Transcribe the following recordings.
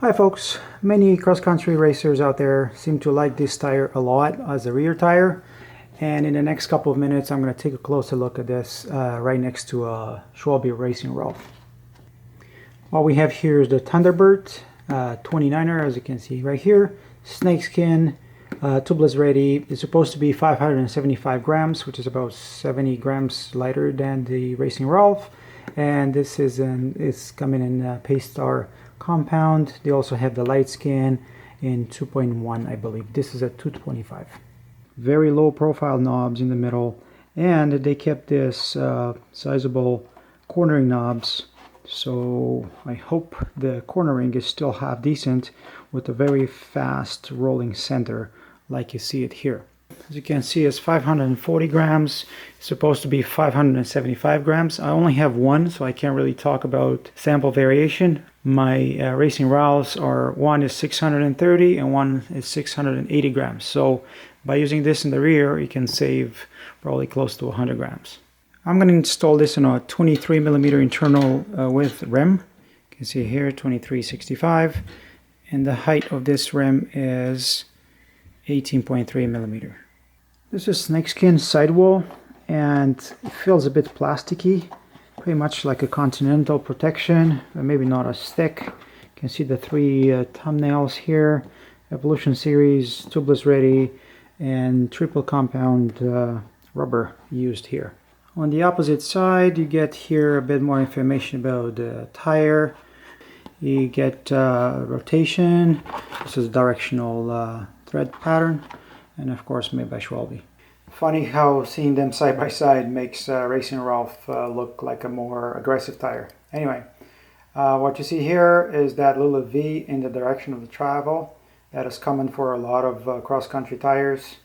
Hi folks, many cross-country racers out there seem to like this tire a lot as a rear tire, and in the next couple of minutes I'm going to take a closer look at this right next to a Schwalbe Racing Ralph. What we have here is the Thunder Burt 29er, as you can see right here. Snakeskin, Tubeless Ready. It's supposed to be 575 grams, which is about 70 grams lighter than the Racing Ralph, and this is coming in PaceStar compound. They also have the light skin in 2.1, I believe. This is a 2.25. Very low profile knobs in the middle, and they kept this sizable cornering knobs, so I hope the cornering is still half decent with a very fast rolling center like you see it here. As you can see, it's 540 grams. It's supposed to be 575 grams. I only have one, so I can't really talk about sample variation. My Racing Ralphs are, one is 630 and one is 680 grams. So by using this in the rear, you can save probably close to 100 grams. I'm going to install this in a 23 millimeter internal width rim. You can see here 2365, and the height of this rim is 18.3 millimeter. This is snakeskin sidewall, and it feels a bit plasticky, pretty much like a Continental protection, but maybe not as thick. You can see the three thumbnails here: Evolution Series, Tubeless Ready, and triple compound rubber used here. On the opposite side, you get here a bit more information about the tire. You get rotation. This is directional thread pattern, and of course made by Schwalbe. Funny how seeing them side by side makes Racing Ralph look like a more aggressive tire. Anyway, what you see here is that little V in the direction of the travel. That is common for a lot of cross-country tires.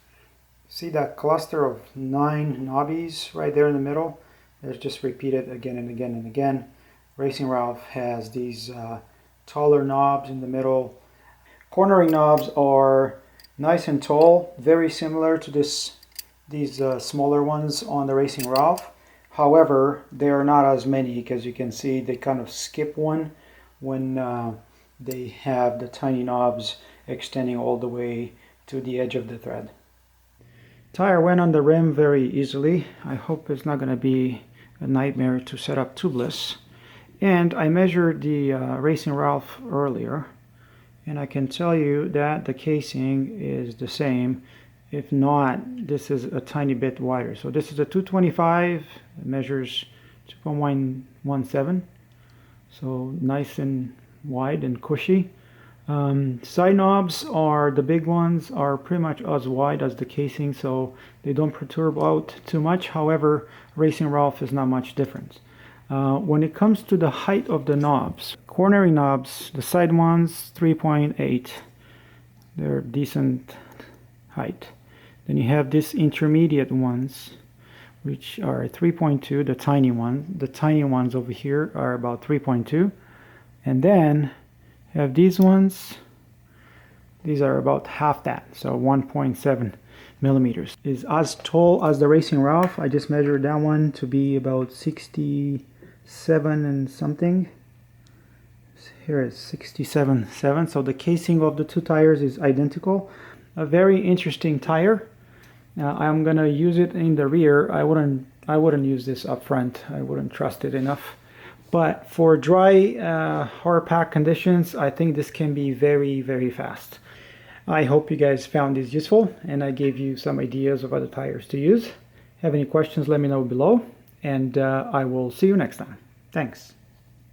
See that cluster of 9 knobbies right there in the middle? It's just repeated again and again and again. Racing Ralph has these taller knobs in the middle. Cornering knobs are nice and tall, very similar to these smaller ones on the Racing Ralph. However, they are not as many, because you can see they kind of skip one when they have the tiny knobs extending all the way to the edge of the thread. Tire went on the rim very easily. I hope it's not going to be a nightmare to set up tubeless. And I measured the Racing Ralph earlier, and I can tell you that the casing is the same. If not, this is a tiny bit wider. So this is a 225, it measures 2.17, so nice and wide and cushy. Side knobs are, the big ones are pretty much as wide as the casing, so they don't protrude out too much. However, Racing Ralph is not much different. When it comes to the height of the knobs, cornering knobs, the side ones 3.8, they're decent height. Then you have these intermediate ones, which are 3.2, the tiny ones. The tiny ones over here are about 3.2, and then you have these ones. These are about half that, so 1.7 millimeters. Is as tall as the Racing Ralph. I just measured that one to be about 67 and something. Here is 67.7. So the casing of the two tires is identical. A very interesting tire. I'm gonna use it in the rear. I wouldn't use this up front. I wouldn't trust it enough. But for dry, hard pack conditions, I think this can be very, very fast. I hope you guys found this useful, and I gave you some ideas of other tires to use. Have any questions, let me know below, and I will see you next time. Thanks.